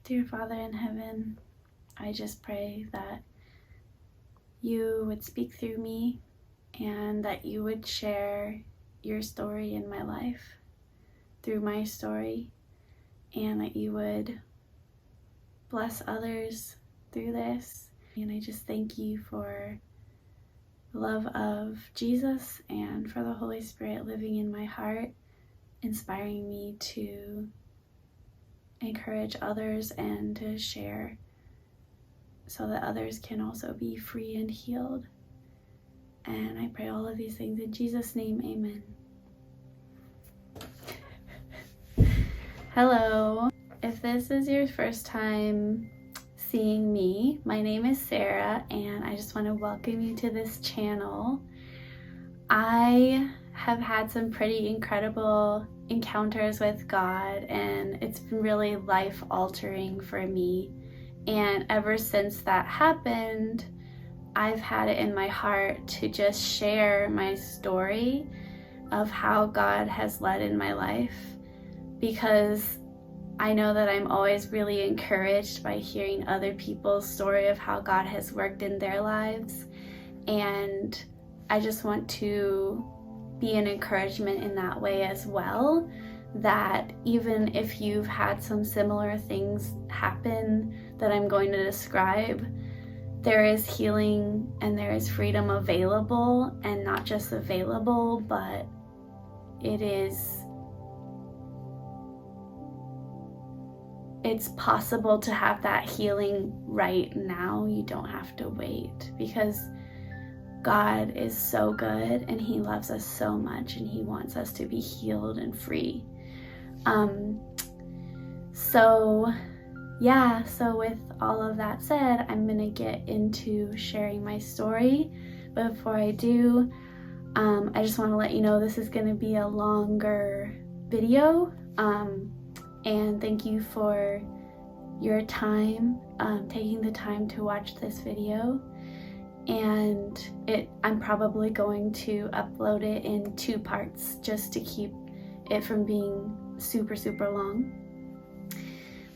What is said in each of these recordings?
Dear Father in heaven, I just pray that you would speak through me and that you would share your story in my life through my story, and that you would bless others through this. And I just thank you for the love of Jesus and for the Holy Spirit living in my heart, inspiring me to encourage others and to share so that others can also be free and healed. And I pray all of these things in Jesus' name, amen. Hello. If this is your first time seeing me, my name is Sarah, and I just want to welcome you to this channel. I have had some pretty incredible encounters with God, and it's been really life-altering for me. And ever since that happened, I've had it in my heart to just share my story of how God has led in my life, because I know that I'm always really encouraged by hearing other people's story of how God has worked in their lives. And I just want to be an encouragement in that way as well, that even if you've had some similar things happen that I'm going to describe, there is healing and there is freedom available, and not just available, but it's possible to have that healing right now. You don't have to wait, because God is so good and he loves us so much, and he wants us to be healed and free. So with all of that said, I'm gonna get into sharing my story. But before I do, I just want to let you know this is gonna be a longer video. And thank you for your time, taking the time to watch this video. And I'm probably going to upload it in 2 parts just to keep it from being super long.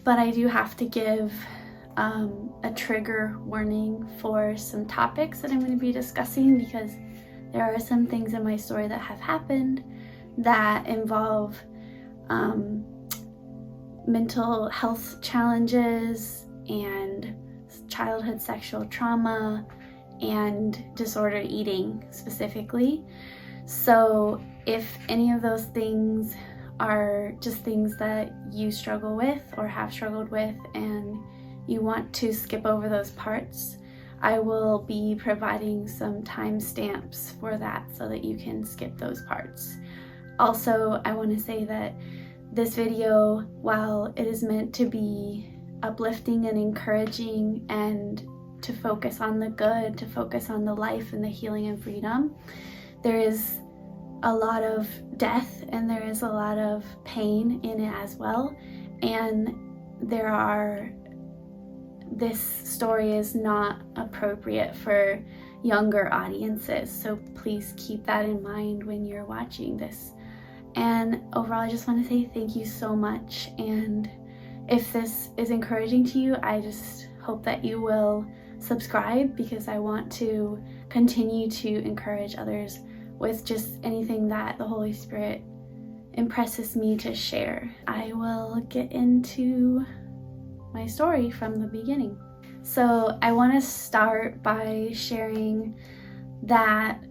But I do have to give a trigger warning for some topics that I'm going to be discussing, because there are some things in my story that have happened that involve mental health challenges and childhood sexual trauma and disordered eating specifically. So if any of those things are just things that you struggle with or have struggled with and you want to skip over those parts, I will be providing some timestamps for that so that you can skip those parts. Also, I want to say that this video, while it is meant to be uplifting and encouraging and to focus on the good, to focus on the life and the healing and freedom, there is a lot of death and there is a lot of pain in it as well. And this story is not appropriate for younger audiences, so please keep that in mind when you're watching this. And overall, I just want to say thank you so much. And if this is encouraging to you, I just hope that you will subscribe, because I want to continue to encourage others with just anything that the Holy Spirit impresses me to share. I will get into my story from the beginning. So I want to start by sharing that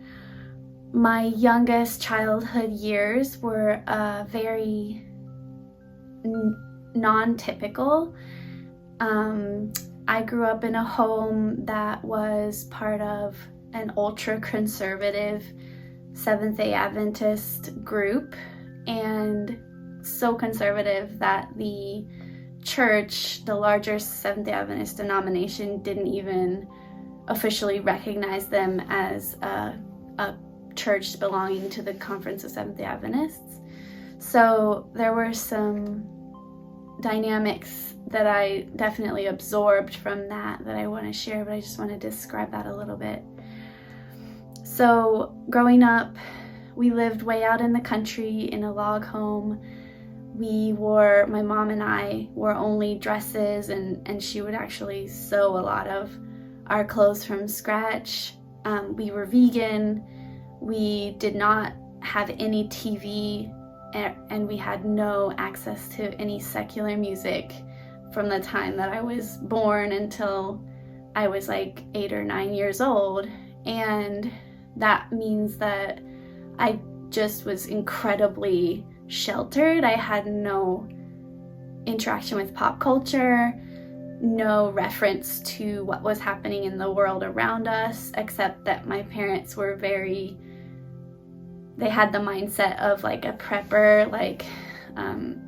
my youngest childhood years were very non-typical. I grew up in a home that was part of an ultra-conservative Seventh-day Adventist group, and so conservative that the church, the larger Seventh-day Adventist denomination, didn't even officially recognize them as a church belonging to the Conference of Seventh-day Adventists. So there were some dynamics that I definitely absorbed from that I want to share, but I just want to describe that a little bit. So growing up, we lived way out in the country in a log home my mom and I wore only dresses, and she would actually sew a lot of our clothes from scratch. We were vegan. We did not have any TV, and we had no access to any secular music from the time that I was born until I was like 8 or 9 years old. And that means that I just was incredibly sheltered. I had no interaction with pop culture, no reference to what was happening in the world around us, except that my parents were they had the mindset of like a prepper, like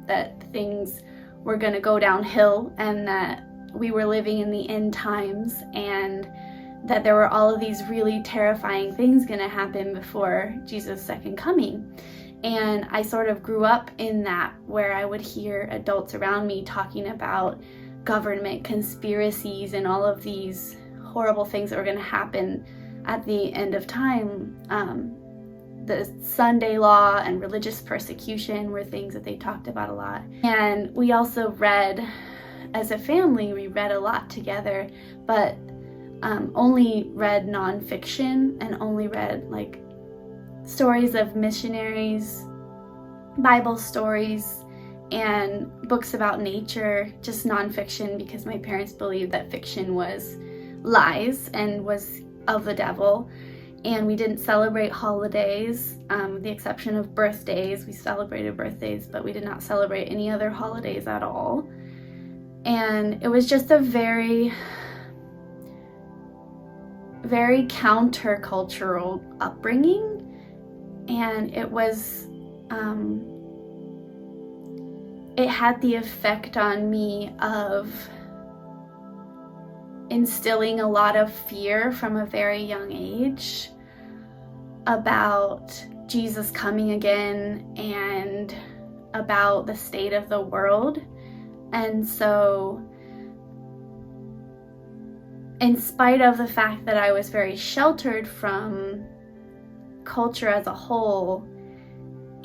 that things were gonna go downhill and that we were living in the end times and that there were all of these really terrifying things gonna happen before Jesus' second coming. And I sort of grew up in that, where I would hear adults around me talking about government conspiracies and all of these horrible things that were gonna happen at the end of time. The Sunday law and religious persecution were things that they talked about a lot. And we also read, as a family, we read a lot together, but only read nonfiction and only read like stories of missionaries, Bible stories, and books about nature, just nonfiction, because my parents believed that fiction was lies and was of the devil. And we didn't celebrate holidays, with the exception of birthdays. We celebrated birthdays, but we did not celebrate any other holidays at all. And it was just a very, very countercultural upbringing. And it was, it had the effect on me of instilling a lot of fear from a very young age about Jesus coming again and about the state of the world. And so, in spite of the fact that I was very sheltered from culture as a whole,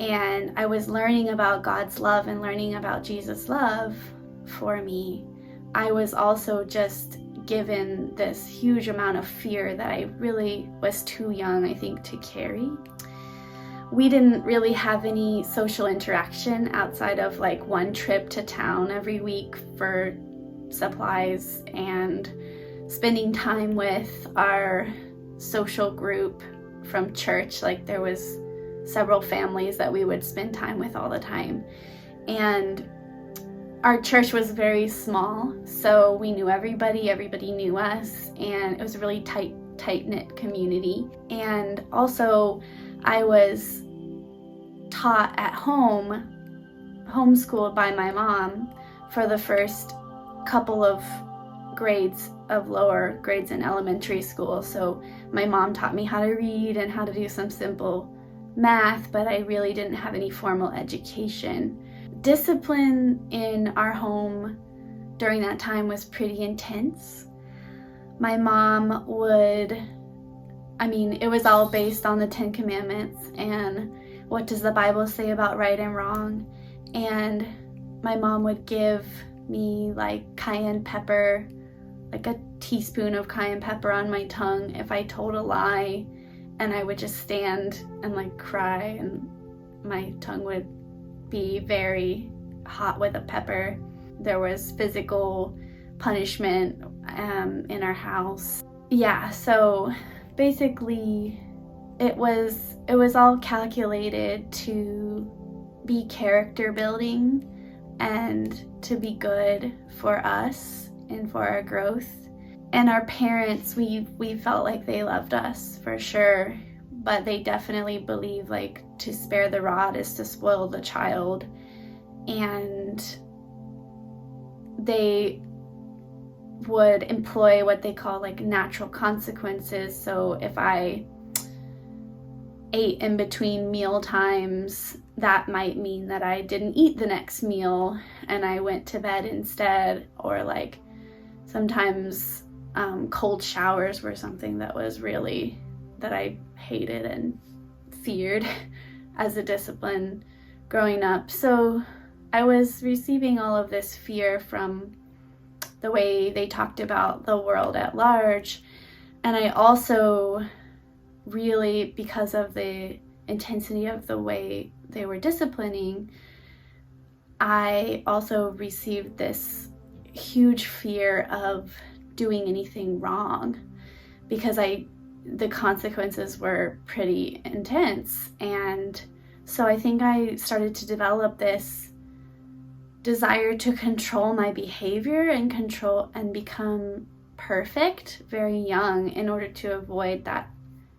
and I was learning about God's love and learning about Jesus' love for me, I was also just given this huge amount of fear that I really was too young, I think, to carry. We didn't really have any social interaction outside of like one trip to town every week for supplies and spending time with our social group from church. Like there was several families that we would spend time with all the time. And our church was very small, so we knew everybody knew us, and it was a really tight-knit community. And also, I was taught at home, homeschooled by my mom for the first couple of grades of lower grades in elementary school. So my mom taught me how to read and how to do some simple math, but I really didn't have any formal education. Discipline in our home during that time was pretty intense. My mom it was all based on the 10 Commandments and what does the Bible say about right and wrong. And my mom would give me like cayenne pepper, like a teaspoon of cayenne pepper on my tongue if I told a lie, and I would just stand and like cry, and my tongue would be very hot with a pepper. There was physical punishment in our house. Yeah, so basically it was all calculated to be character building and to be good for us and for our growth. And our parents, we felt like they loved us for sure, but they definitely believe like to spare the rod is to spoil the child. And they would employ what they call like natural consequences. So if I ate in between meal times, that might mean that I didn't eat the next meal and I went to bed instead. Or like sometimes cold showers were something that I hated and feared as a discipline growing up. So I was receiving all of this fear from the way they talked about the world at large. And I also really, because of the intensity of the way they were disciplining, I also received this huge fear of doing anything wrong, because the consequences were pretty intense. And so I think I started to develop this desire to control my behavior and become perfect very young, in order to avoid that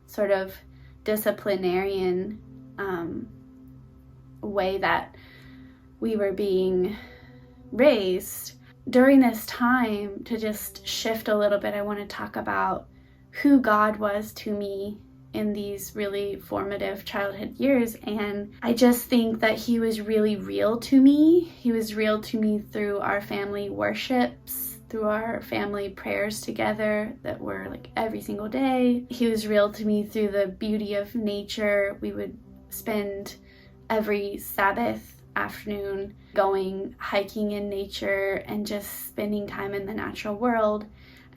sort of disciplinarian way that we were being raised. During this time, to just shift a little bit, I want to talk about who God was to me in these really formative childhood years. And I just think that he was really real to me. He was real to me through our family worships, through our family prayers together that were like every single day. He was real to me through the beauty of nature. We would spend every Sabbath afternoon going hiking in nature and just spending time in the natural world.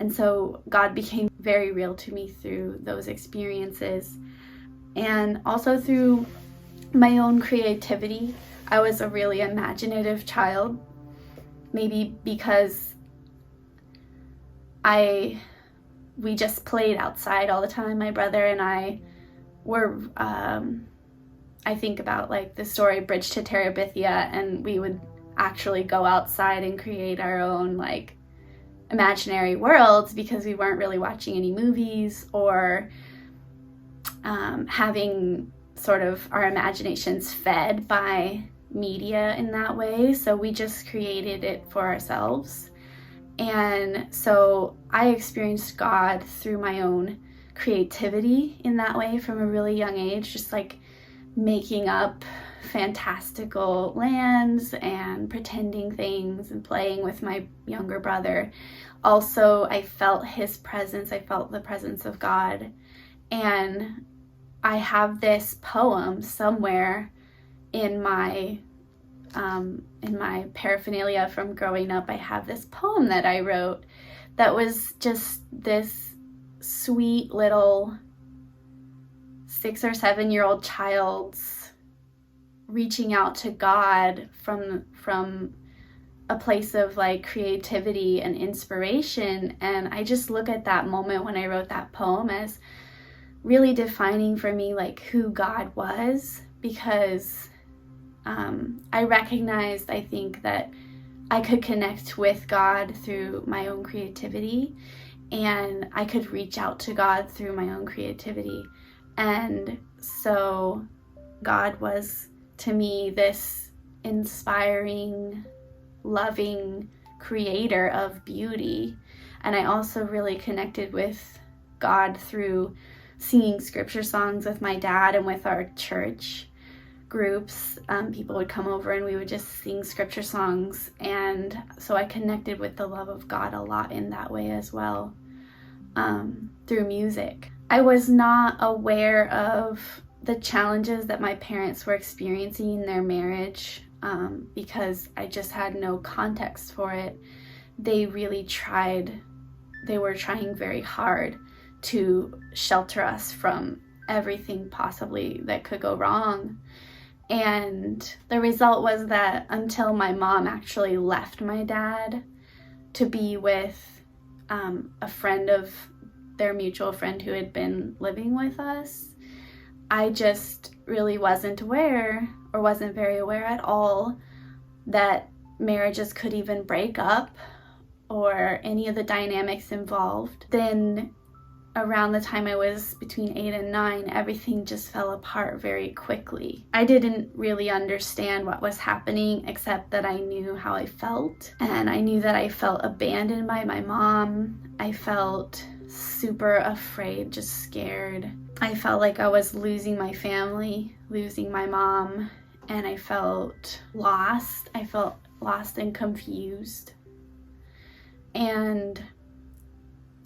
And so God became very real to me through those experiences, and also through my own creativity. I was a really imaginative child, maybe because we just played outside all the time. My brother and I were, I think about like the story Bridge to Terabithia, and we would actually go outside and create our own like imaginary worlds, because we weren't really watching any movies or having sort of our imaginations fed by media in that way. So we just created it for ourselves. And so I experienced God through my own creativity in that way from a really young age, just like making up fantastical lands and pretending things and playing with my younger brother. Also, I felt his presence. I felt the presence of God. And I have this poem somewhere in my paraphernalia from growing up. I have this poem that I wrote that was just this sweet little 6 or 7-year-old child's reaching out to God from a place of like creativity and inspiration. And I just look at that moment when I wrote that poem as really defining for me like who God was, because I recognized, I think, that I could connect with God through my own creativity, and I could reach out to God through my own creativity. And so God was to me this inspiring, loving creator of beauty. And I also really connected with God through singing scripture songs with my dad and with our church groups. People would come over and we would just sing scripture songs. And so I connected with the love of God a lot in that way as well, through music. I was not aware of the challenges that my parents were experiencing in their marriage, because I just had no context for it. They were trying very hard to shelter us from everything possibly that could go wrong. And the result was that until my mom actually left my dad to be with a friend of their mutual friend who had been living with us, I just really wasn't aware, or wasn't very aware at all, that marriages could even break up or any of the dynamics involved. Then around the time I was between 8 and 9, everything just fell apart very quickly. I didn't really understand what was happening, except that I knew how I felt. And I knew that I felt abandoned by my mom. I felt super afraid, just scared. I felt like I was losing my family, losing my mom, and I felt lost. I felt lost and confused. And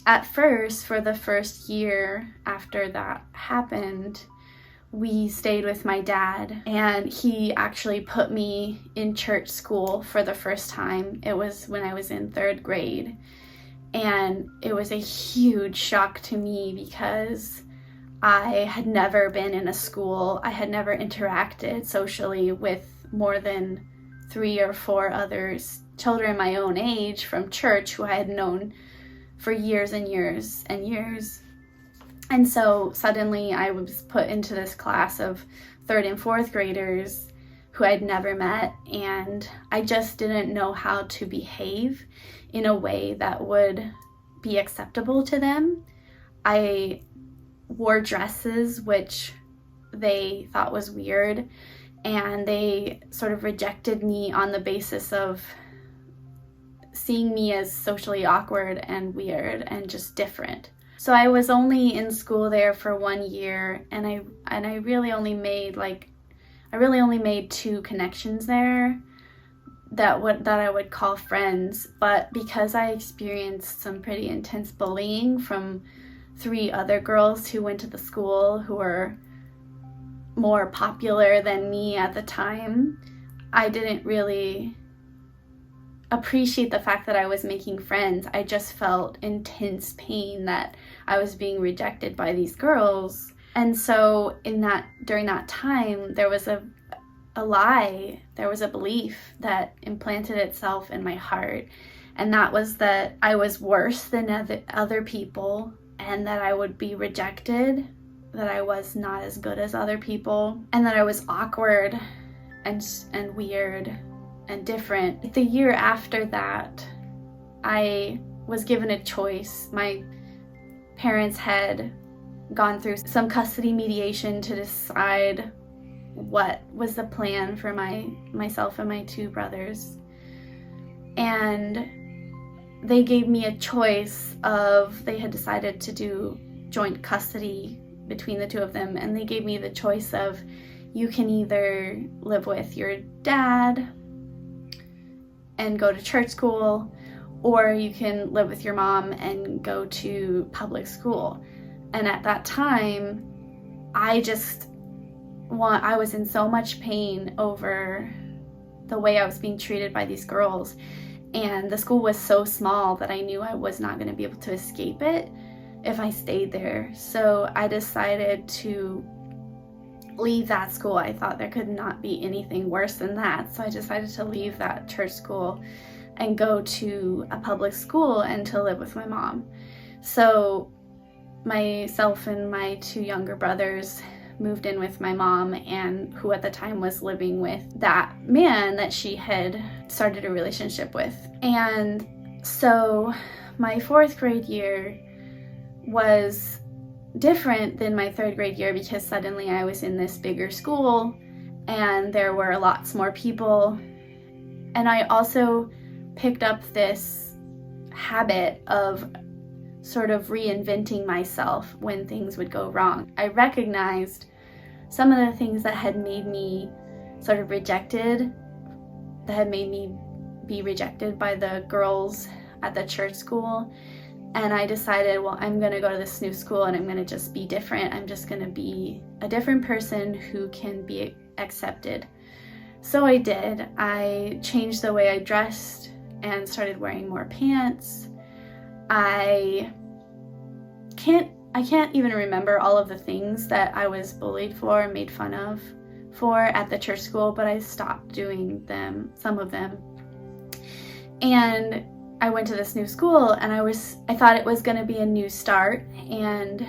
at first, for the first year after that happened, we stayed with my dad, and he actually put me in church school for the first time. It was when I was in 3rd grade, and it was a huge shock to me because I had never been in a school. I had never interacted socially with more than 3 or 4 others, children my own age from church who I had known for years and years and years. And so suddenly I was put into this class of 3rd and 4th graders who I'd never met, and I just didn't know how to behave in a way that would be acceptable to them. I wore dresses which they thought was weird, and they sort of rejected me on the basis of seeing me as socially awkward and weird and just different. So I was only in school there for 1 year, and I really only made 2 connections there that I would call friends. But because I experienced some pretty intense bullying from 3 other girls who went to the school who were more popular than me at the time, I didn't really appreciate the fact that I was making friends. I just felt intense pain that I was being rejected by these girls. And so during that time, there was a lie, there was a belief that implanted itself in my heart, and that was that I was worse than other people, and that I would be rejected, that I was not as good as other people, and that I was awkward and weird and different. The year after that, I was given a choice. My parents had gone through some custody mediation to decide what was the plan for myself and my 2 brothers. And they gave me a choice of, they had decided to do joint custody between the 2 of them, and they gave me the choice of, you can either live with your dad and go to church school, or you can live with your mom and go to public school. And at that time, I was in so much pain over the way I was being treated by these girls, and the school was so small that I knew I was not going to be able to escape it if I stayed there. So I decided to leave that school. I thought there could not be anything worse than that. So I decided to leave that church school and go to a public school and to live with my mom. So myself and my 2 younger brothers moved in with my mom, and who at the time was living with that man that she had started a relationship with. And so my 4th grade year was different than my 3rd grade year because suddenly I was in this bigger school and there were lots more people. And I also picked up this habit of sort of reinventing myself when things would go wrong. I recognized some of the things that had made me sort of rejected, that had made me be rejected by the girls at the church school. And I decided, well, I'm going to go to this new school and I'm going to just be different. I'm just going to be a different person who can be accepted. So I did. I changed the way I dressed and started wearing more pants. I can't even remember all of the things that I was bullied for and made fun of for at the church school, but I stopped doing some of them. And I went to this new school, and I thought it was going to be a new start, and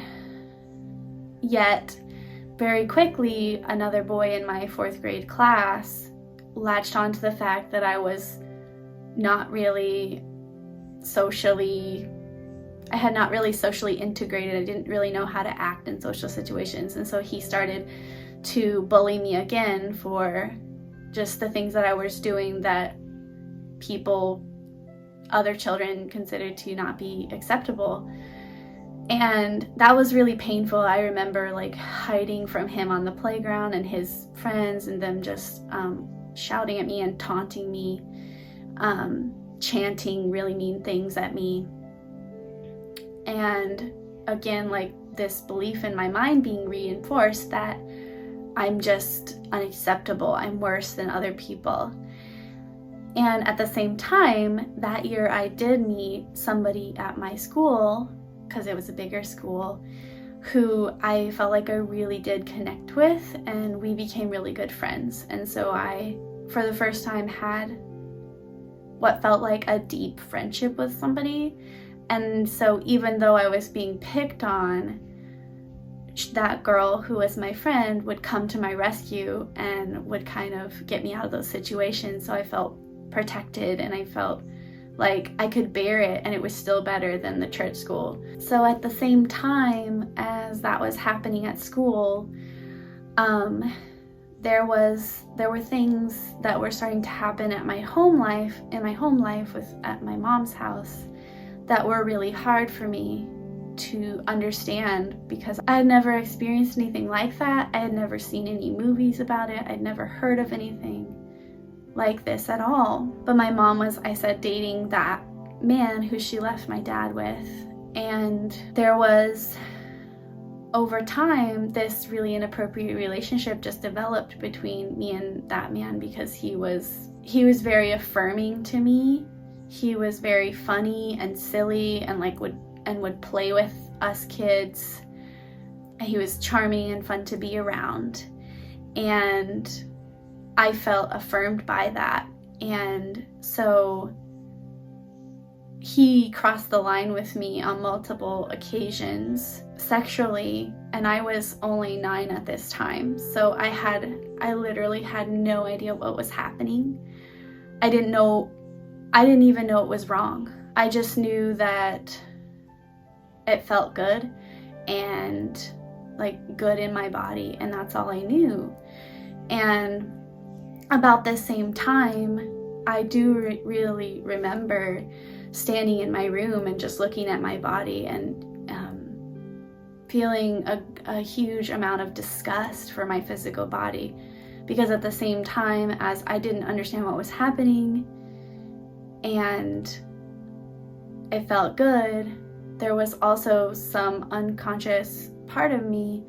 yet very quickly another boy in my 4th grade class latched onto the fact that I was not really I had not really socially integrated. I didn't really know how to act in social situations, and so he started to bully me again for just the things that I was doing that other children considered to not be acceptable. And that was really painful. I remember hiding from him on the playground and his friends, and them just shouting at me and taunting me, chanting really mean things at me. And again, this belief in my mind being reinforced that I'm just unacceptable. I'm worse than other people. And at the same time, that year I did meet somebody at my school, because it was a bigger school, who I felt like I really did connect with, and we became really good friends. And so I, for the first time, had what felt like a deep friendship with somebody. And so even though I was being picked on, that girl who was my friend would come to my rescue and would kind of get me out of those situations. So I felt protected, and I felt like I could bear it, and it was still better than the church school. So at the same time as that was happening at school, there were things that were starting to happen at my home life, at my mom's house, that were really hard for me to understand, because I had never experienced anything like that. I had never seen any movies about it. I'd never heard of anything like this at all. But my mom was, I said, dating that man who she left my dad with. And there was, over time, this really inappropriate relationship just developed between me and that man, because he was very affirming to me. He was very funny and silly, and would play with us kids. He was charming and fun to be around. And I felt affirmed by that. And so he crossed the line with me on multiple occasions sexually, and I was only 9 at this time. So I literally had no idea what was happening. I didn't even know it was wrong. I just knew that it felt good, and like good in my body, and that's all I knew. And about this same time, I do really remember standing in my room and just looking at my body and feeling a huge amount of disgust for my physical body, because at the same time as I didn't understand what was happening and it felt good, there was also some unconscious part of me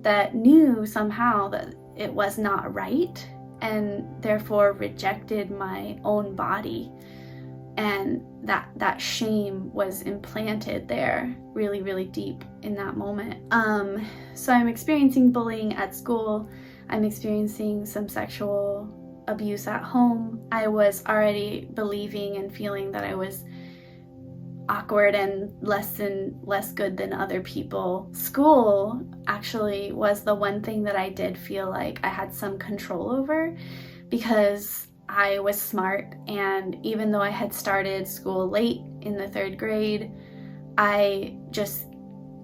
that knew somehow that it was not right, and therefore rejected my own body. And that shame was implanted there really, really deep in that moment. So I'm experiencing bullying at school. I'm experiencing some sexual abuse at home. I was already believing and feeling that I was awkward and less good than other people. School actually was the one thing that I did feel like I had some control over, because I was smart, and even though I had started school late in the 3rd grade, I just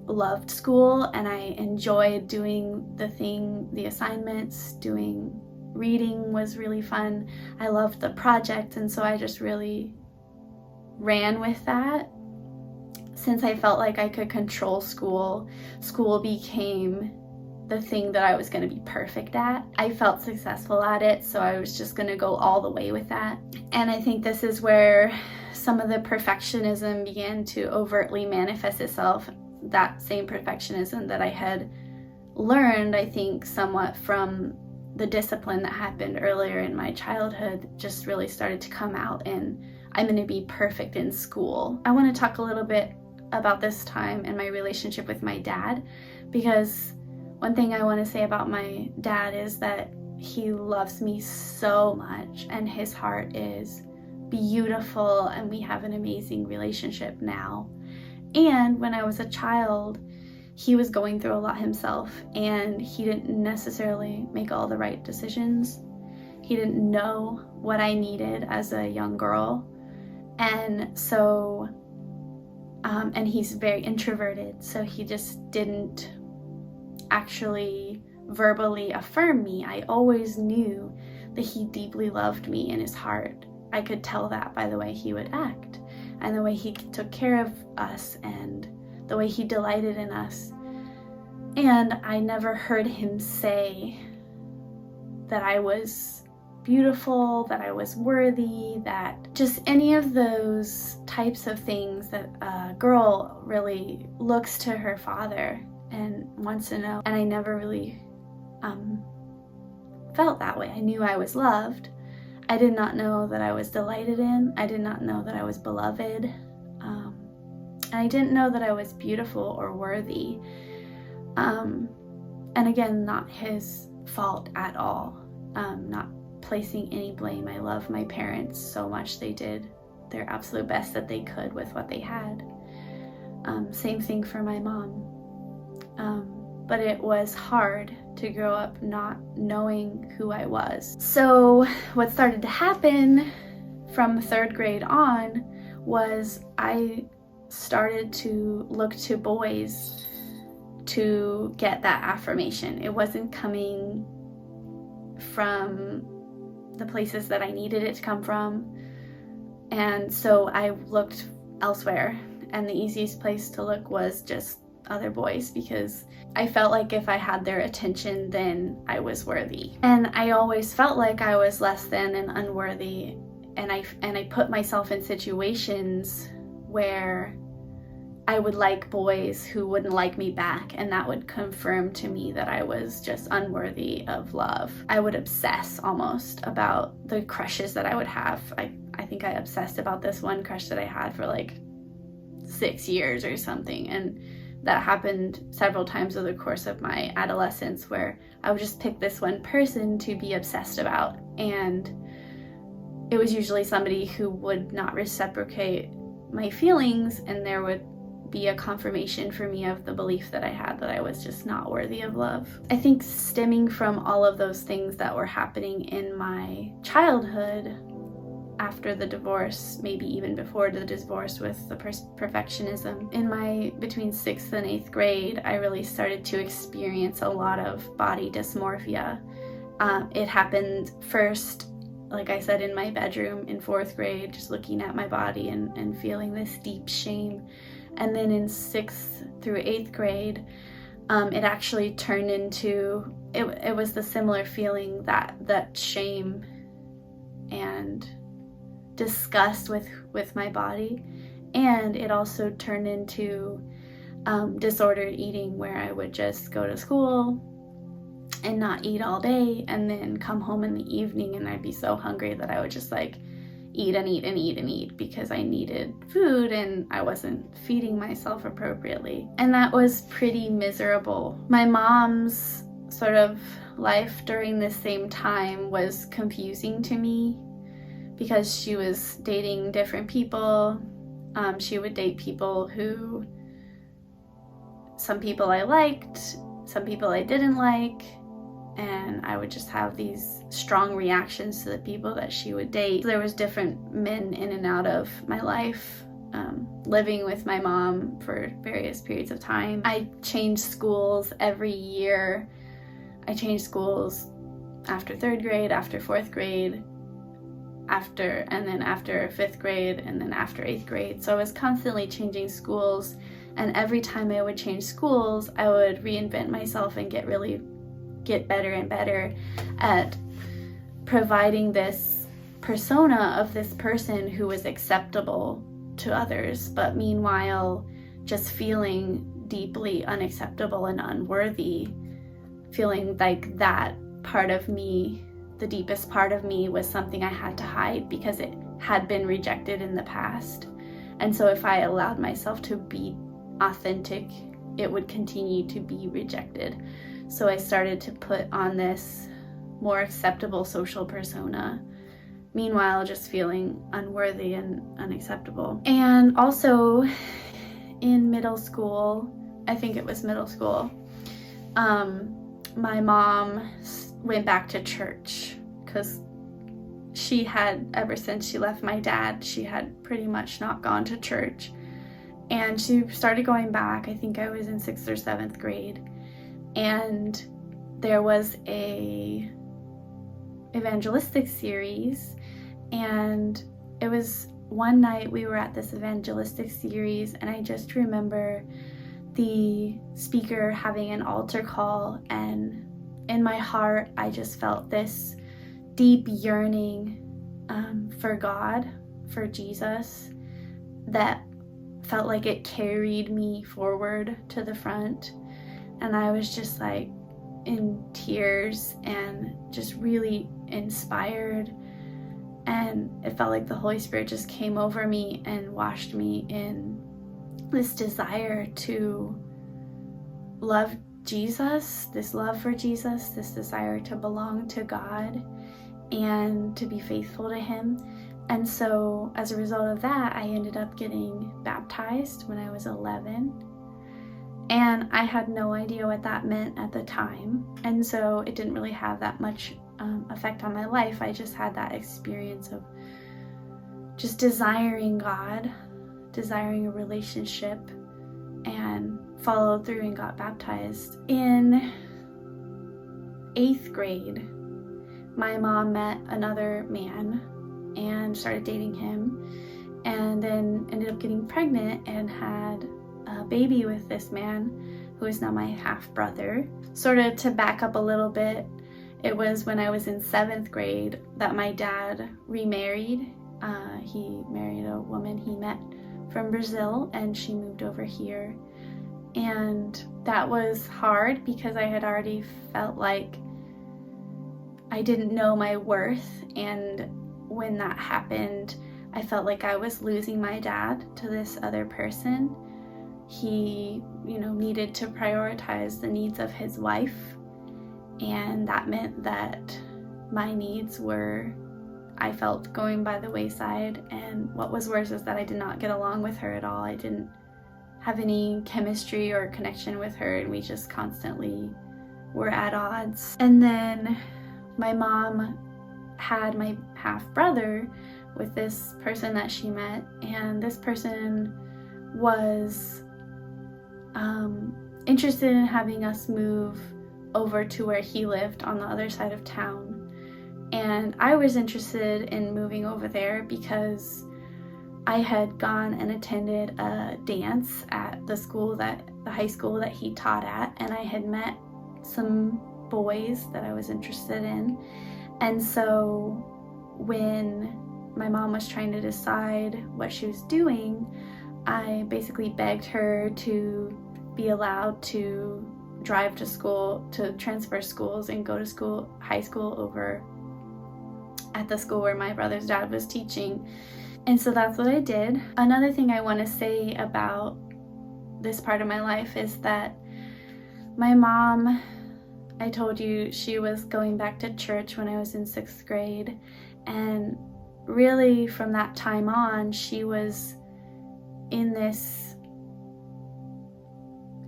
loved school, and I enjoyed doing the assignments. Doing reading was really fun. I loved the project, and so I just really ran with that. Since I felt like I could control school became the thing that I was going to be perfect at. I felt successful at it, so I was just going to go all the way with that. And I think this is where some of the perfectionism began to overtly manifest itself. That same perfectionism that I had learned, I think, somewhat from the discipline that happened earlier in my childhood, just really started to come out, and I'm going to be perfect in school. I want to talk a little bit about this time in my relationship with my dad, because one thing I want to say about my dad is that he loves me so much, and his heart is beautiful, and we have an amazing relationship now. And when I was a child, he was going through a lot himself, and he didn't necessarily make all the right decisions. He didn't know what I needed as a young girl. And so, and he's very introverted, so he just didn't actually verbally affirm me. I always knew that he deeply loved me in his heart. I could tell that by the way he would act, and the way he took care of us, and the way he delighted in us. And I never heard him say that I was beautiful, that I was worthy, that just any of those types of things that a girl really looks to her father and wants to know. And I never really felt that way. I knew I was loved. I did not know that I was delighted in. I did not know that I was beloved. And I didn't know that I was beautiful or worthy. And again, not his fault at all. Not placing any blame. I love my parents so much. They did their absolute best that they could with what they had. Same thing for my mom. But it was hard to grow up not knowing who I was. So what started to happen from 3rd grade on was I started to look to boys to get that affirmation. It wasn't coming from the places that I needed it to come from. And so I looked elsewhere, and the easiest place to look was just other boys, because I felt like if I had their attention, then I was worthy. And I always felt like I was less than and unworthy, and I put myself in situations where I would like boys who wouldn't like me back, and that would confirm to me that I was just unworthy of love. I would obsess almost about the crushes that I would have. I think I obsessed about this one crush that I had for like 6 years or something, and that happened several times over the course of my adolescence, where I would just pick this one person to be obsessed about, and it was usually somebody who would not reciprocate my feelings, and there would be a confirmation for me of the belief that I had that I was just not worthy of love. I think stemming from all of those things that were happening in my childhood after the divorce, maybe even before the divorce with the perfectionism, in my between 6th and 8th grade, I really started to experience a lot of body dysmorphia. It happened first, like I said, in my bedroom in 4th grade, just looking at my body and feeling this deep shame. And then in 6th through 8th grade, it actually turned into, it was the similar feeling, that shame and disgust with my body. And it also turned into disordered eating, where I would just go to school and not eat all day, and then come home in the evening and I'd be so hungry that I would just like eat and eat and eat and eat, because I needed food and I wasn't feeding myself appropriately. And that was pretty miserable. My mom's sort of life during this same time was confusing to me, because she was dating different people. She would date people who, some people I liked, some people I didn't like, and I would just have these strong reactions to the people that she would date. There was different men in and out of my life, living with my mom for various periods of time. I changed schools every year. I changed schools after 3rd grade, after 4th grade, after 5th grade, and then after 8th grade. So I was constantly changing schools, and every time I would change schools, I would reinvent myself and get better and better at providing this persona of this person who was acceptable to others, but meanwhile just feeling deeply unacceptable and unworthy, feeling like that part of me, the deepest part of me, was something I had to hide because it had been rejected in the past. And so if I allowed myself to be authentic, it would continue to be rejected. So I started to put on this more acceptable social persona, meanwhile just feeling unworthy and unacceptable. And also in middle school, I think it was middle school, my mom went back to church, because she had, ever since she left my dad, she had pretty much not gone to church. And she started going back, I think I was in 6th or 7th grade, and there was a evangelistic series, and it was one night we were at this evangelistic series, and I just remember the speaker having an altar call, and in my heart I just felt this deep yearning for God, for Jesus, that felt like it carried me forward to the front. And I was just like, in tears and just really inspired, and it felt like the Holy Spirit just came over me and washed me in this desire to love Jesus, this love for Jesus, this desire to belong to God and to be faithful to Him. And so as a result of that, I ended up getting baptized when I was 11. And I had no idea what that meant at the time. And so it didn't really have that much effect on my life. I just had that experience of just desiring God, desiring a relationship, and followed through and got baptized. In 8th grade, my mom met another man and started dating him, and then ended up getting pregnant and had a baby with this man who is now my half brother. Sort of to back up a little bit, it was when I was in 7th grade that my dad remarried. He married a woman he met from Brazil, and she moved over here. And that was hard because I had already felt like I didn't know my worth, and when that happened, I felt like I was losing my dad to this other person. He, needed to prioritize the needs of his wife, and that meant that my needs were, I felt, going by the wayside. And what was worse is that I did not get along with her at all. I didn't have any chemistry or connection with her, and we just constantly were at odds. And then my mom had my half brother with this person that she met, and this person was interested in having us move over to where he lived on the other side of town. And I was interested in moving over there because I had gone and attended a dance at the high school that he taught at, and I had met some boys that I was interested in. And so when my mom was trying to decide what she was doing, I basically begged her to be allowed to drive to school, to transfer schools and go to high school over at the school where my brother's dad was teaching. And so that's what I did. Another thing I want to say about this part of my life is that my mom, I told you, she was going back to church when I was in 6th grade. And really from that time on, she was in this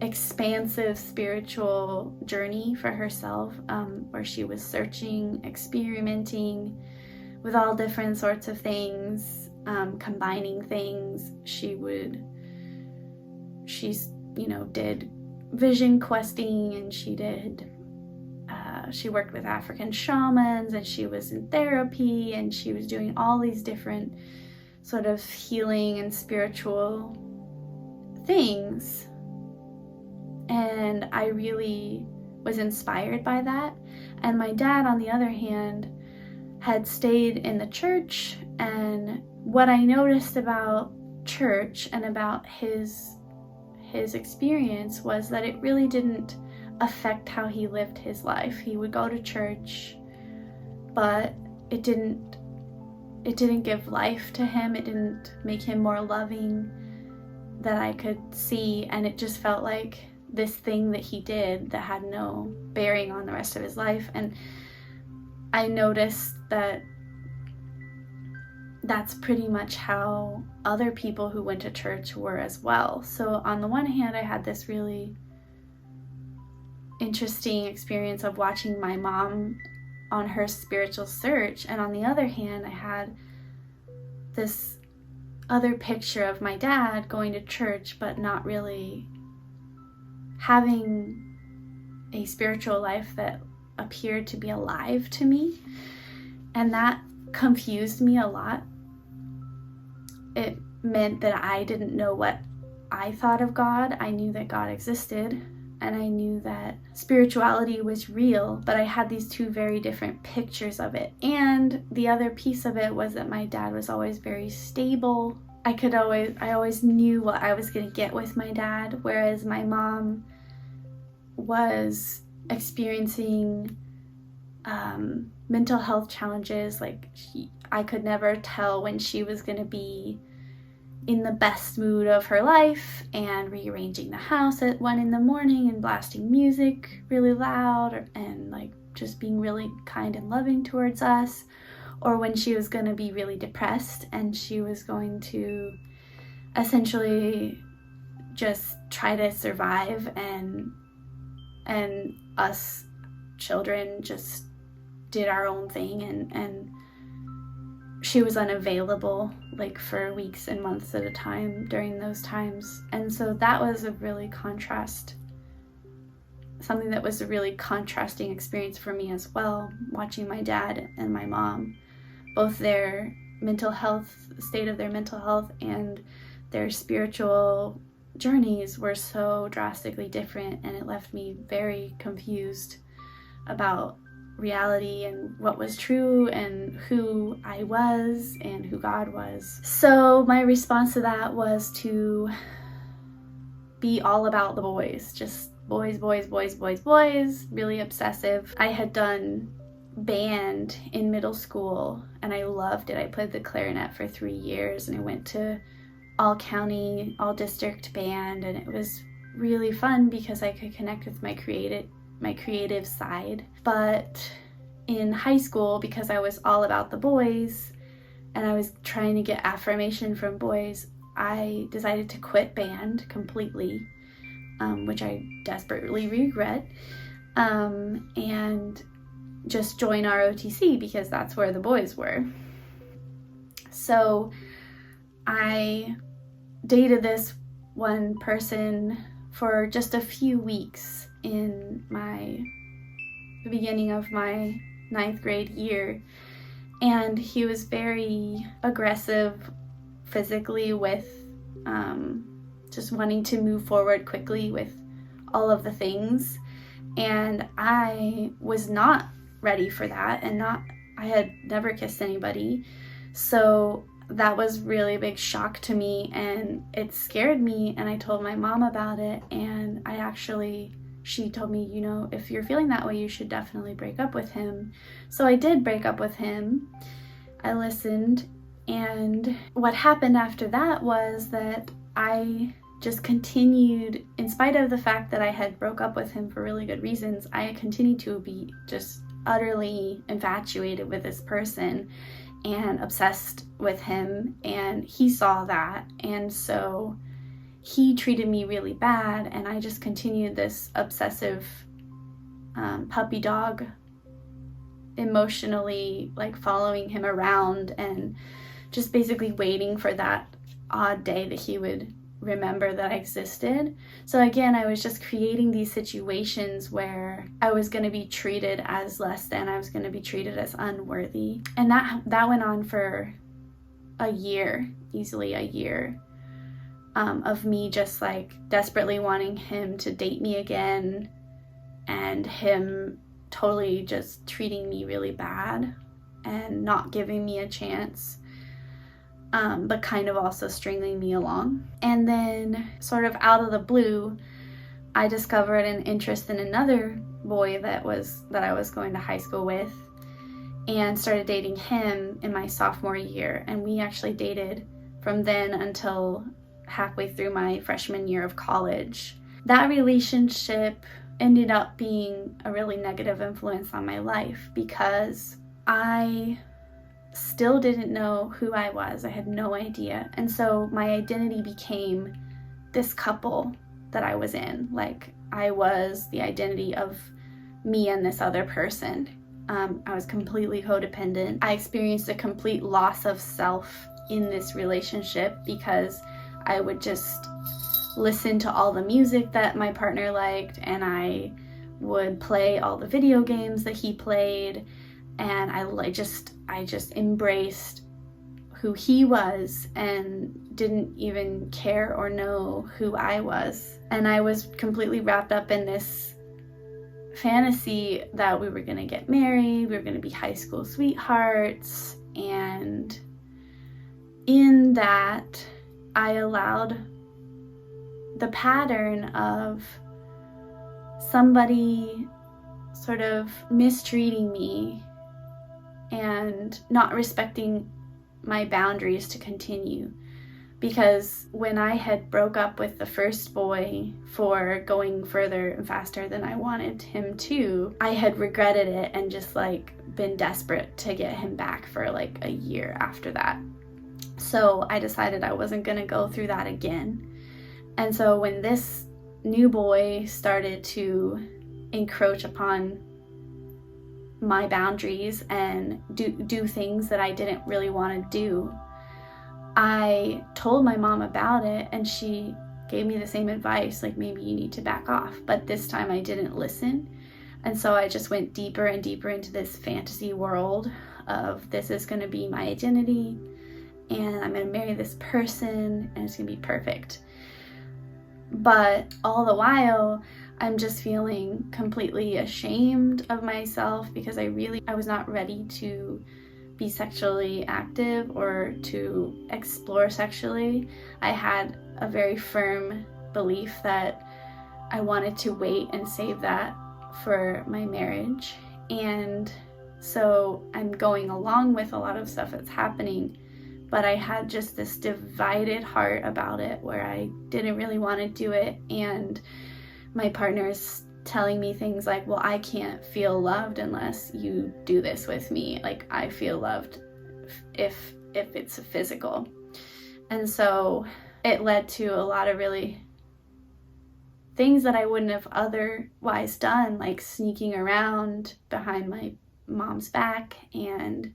expansive spiritual journey for herself, where she was searching, experimenting with all different sorts of things, combining things. She did vision questing, and she worked with African shamans, and she was in therapy, and she was doing all these different sort of healing and spiritual things. And I really was inspired by that. And my dad, on the other hand, had stayed in the church. And what I noticed about church and about his experience was that it really didn't affect how he lived his life. He would go to church, but it didn't give life to him. It didn't make him more loving that I could see. And it just felt like this thing that he did that had no bearing on the rest of his life. And I noticed that that's pretty much how other people who went to church were as well. So on the one hand, I had this really interesting experience of watching my mom on her spiritual search, and on the other hand, I had this other picture of my dad going to church but not really having a spiritual life that appeared to be alive to me. And that confused me a lot. It meant that I didn't know what I thought of God. I knew that God existed, and I knew that spirituality was real, but I had these two very different pictures of it. And the other piece of it was that my dad was always very stable. I always knew what I was going to get with my dad, whereas my mom was experiencing mental health challenges. Like I could never tell when she was going to be in the best mood of her life and rearranging the house at 1 a.m. and blasting music really loud and like just being really kind and loving towards us, or when she was going to be really depressed and she was going to essentially just try to survive, and us children just did our own thing, and she was unavailable like for weeks and months at a time during those times. And so that was a really something that was a really contrasting experience for me as well, watching my dad and my mom, both their state of their mental health and their spiritual journeys were so drastically different, and it left me very confused about reality and what was true and who I was and who God was. So my response to that was to be all about the boys, just boys, really obsessive. I had done band in middle school and I loved it. I played the clarinet for 3 years and I went to all county, all district band, and it was really fun because I could connect with my creative side. But in high school, because I was all about the boys and I was trying to get affirmation from boys, I decided to quit band completely, which I desperately regret, and just join ROTC because that's where the boys were. So I dated this one person for just a few weeks in the beginning of my 9th grade year, and he was very aggressive physically with just wanting to move forward quickly with all of the things, and I was not ready for that, and I had never kissed anybody, so that was really a big shock to me and it scared me, and I told my mom about it, and she told me, if you're feeling that way, you should definitely break up with him. So I did break up with him. I listened, and what happened after that was that I just continued, in spite of the fact that I had broke up with him for really good reasons, I continued to be just utterly infatuated with this person and obsessed with him, and he saw that, and so he treated me really bad, and I just continued this obsessive puppy dog, emotionally like following him around and just basically waiting for that odd day that he would remember that I existed. So again, I was just creating these situations where I was going to be treated as less than, I was going to be treated as unworthy. And that went on for easily a year, of me just like desperately wanting him to date me again, and him totally just treating me really bad and not giving me a chance. But kind of also stringing me along. And then sort of out of the blue, I discovered an interest in another boy that I was going to high school with, and started dating him in my sophomore year. And we actually dated from then until halfway through my freshman year of college. That relationship ended up being a really negative influence on my life because I still didn't know who I was. I had no idea. And so my identity became this couple that I was in. Like, I was the identity of me and this other person. I was completely codependent. I experienced a complete loss of self in this relationship because I would just listen to all the music that my partner liked, and I would play all the video games that he played, and I just embraced who he was and didn't even care or know who I was. And I was completely wrapped up in this fantasy that we were going to get married, we were going to be high school sweethearts, and in that I allowed the pattern of somebody sort of mistreating me and not respecting my boundaries to continue. Because when I had broke up with the first boy for going further and faster than I wanted him to, I had regretted it and just like been desperate to get him back for like a year after that. So I decided I wasn't gonna go through that again. And so when this new boy started to encroach upon my boundaries and do things that I didn't really want to do, I told my mom about it, and she gave me the same advice, like maybe you need to back off. But this time I didn't listen. And so I just went deeper and deeper into this fantasy world of this is going to be my identity and I'm going to marry this person and it's going to be perfect. But all the while, I'm just feeling completely ashamed of myself because I was not ready to be sexually active or to explore sexually. I had a very firm belief that I wanted to wait and save that for my marriage. And so I'm going along with a lot of stuff that's happening, but I had just this divided heart about it where I didn't really want to do it. And my partner's telling me things like, well, I can't feel loved unless you do this with me. Like, I feel loved if it's physical. And so it led to a lot of really things that I wouldn't have otherwise done, like sneaking around behind my mom's back and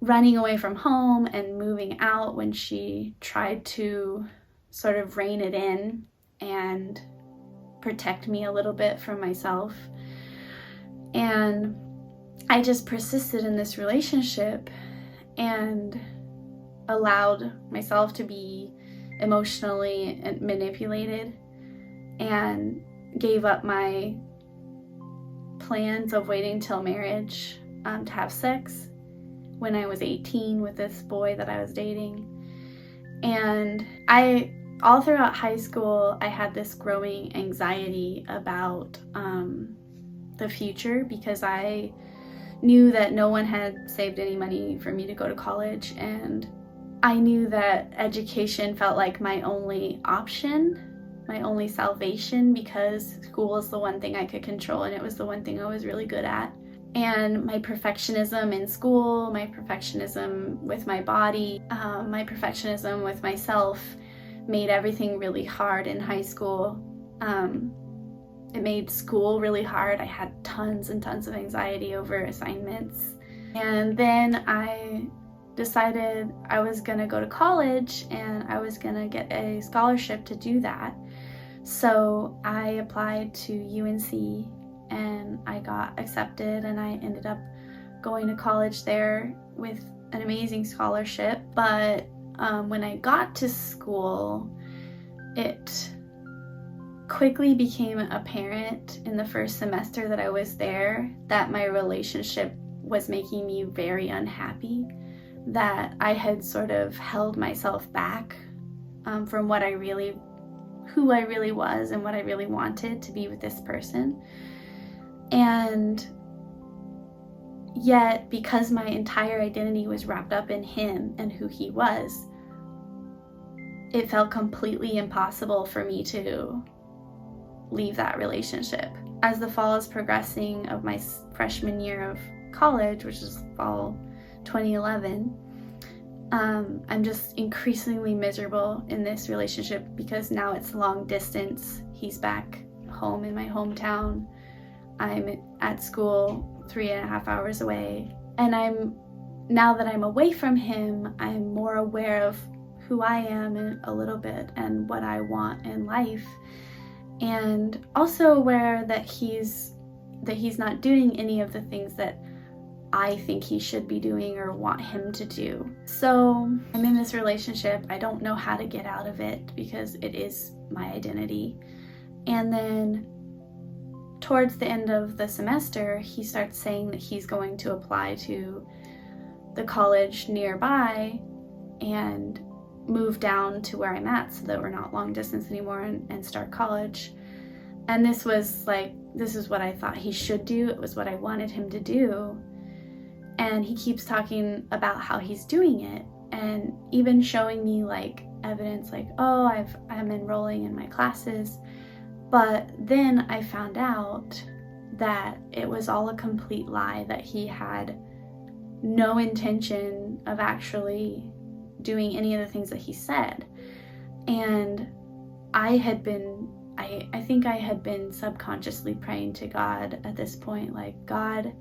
running away from home and moving out when she tried to sort of rein it in and protect me a little bit from myself. And I just persisted in this relationship and allowed myself to be emotionally manipulated and gave up my plans of waiting till marriage to have sex when I was 18 with this boy that I was dating. And all throughout high school, I had this growing anxiety about the future because I knew that no one had saved any money for me to go to college, and I knew that education felt like my only option, my only salvation, because school is the one thing I could control and it was the one thing I was really good at. And my perfectionism in school, my perfectionism with my body, my perfectionism with myself made everything really hard in high school. It made school really hard. I had tons and tons of anxiety over assignments. And then I decided I was gonna go to college and I was gonna get a scholarship to do that. So I applied to UNC and I got accepted, and I ended up going to college there with an amazing scholarship. But when I got to school, it quickly became apparent in the first semester that I was there that my relationship was making me very unhappy, that I had sort of held myself back from who I really was and what I really wanted to be with this person. And yet, because my entire identity was wrapped up in him and who he was, it felt completely impossible for me to leave that relationship. As the fall is progressing of my freshman year of college, which is fall 2011, I'm just increasingly miserable in this relationship because now it's long distance. He's back home in my hometown. I'm at school 3.5 hours away. And now that I'm away from him, I'm more aware of who I am a little bit and what I want in life. And also aware that he's not doing any of the things that I think he should be doing or want him to do. So I'm in this relationship. I don't know how to get out of it because it is my identity. And then towards the end of the semester, he starts saying that he's going to apply to the college nearby and move down to where I'm at so that we're not long distance anymore and start college. And this was like this is what I thought he should do. It was what I wanted him to do. And he keeps talking about how he's doing it, and even showing me like evidence like, oh, I'm enrolling in my classes. But then I found out that it was all a complete lie, that he had no intention of actually doing any of the things that he said. And I think I had been subconsciously praying to God at this point, like, God,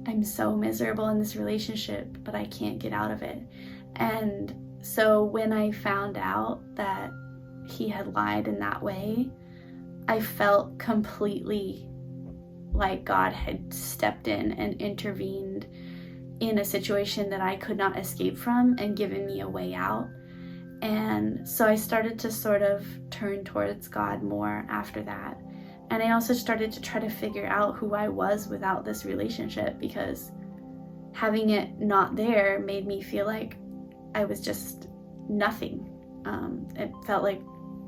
I'm so miserable in this relationship, but I can't get out of it. And so when I found out that he had lied in that way, I felt completely like God had stepped in and intervened in a situation that I could not escape from and given me a way out. And so I started to sort of turn towards God more after that. And I also started to try to figure out who I was without this relationship, because having it not there made me feel like I was just nothing. It felt like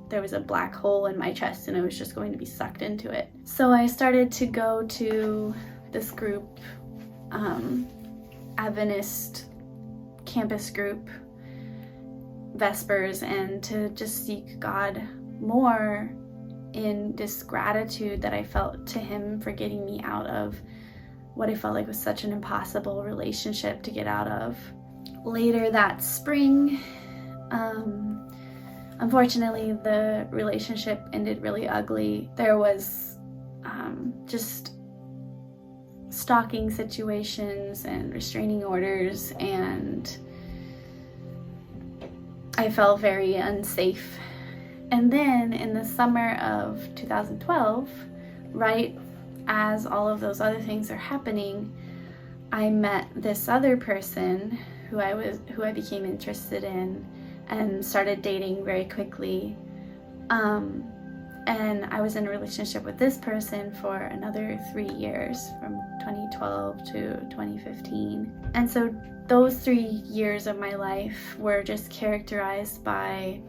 there was a black hole in my chest and I was just going to be sucked into it. So I started to go to this group, Adventist campus group, Vespers, and to just seek God more in this gratitude that I felt to him for getting me out of what I felt like was such an impossible relationship to get out of. Later that spring, unfortunately, the relationship ended really ugly. There was just stalking situations and restraining orders, and I felt very unsafe. And then in the summer of 2012, right as all of those other things are happening, I met this other person who I became interested in and started dating very quickly. And I was in a relationship with this person for another 3 years, from 2012 to 2015. And so those 3 years of my life were just characterized by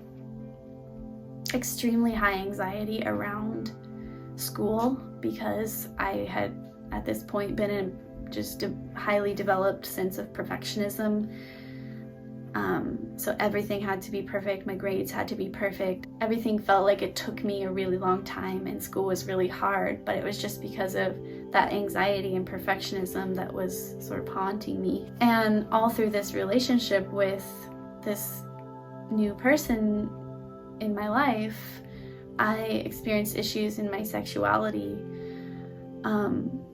extremely high anxiety around school, because I had at this point been in just a highly developed sense of perfectionism. So everything had to be perfect. My grades had to be perfect. Everything felt like it took me a really long time, and school was really hard, but it was just because of that anxiety and perfectionism that was sort of haunting me. And all through this relationship with this new person in my life, I experienced issues in my sexuality,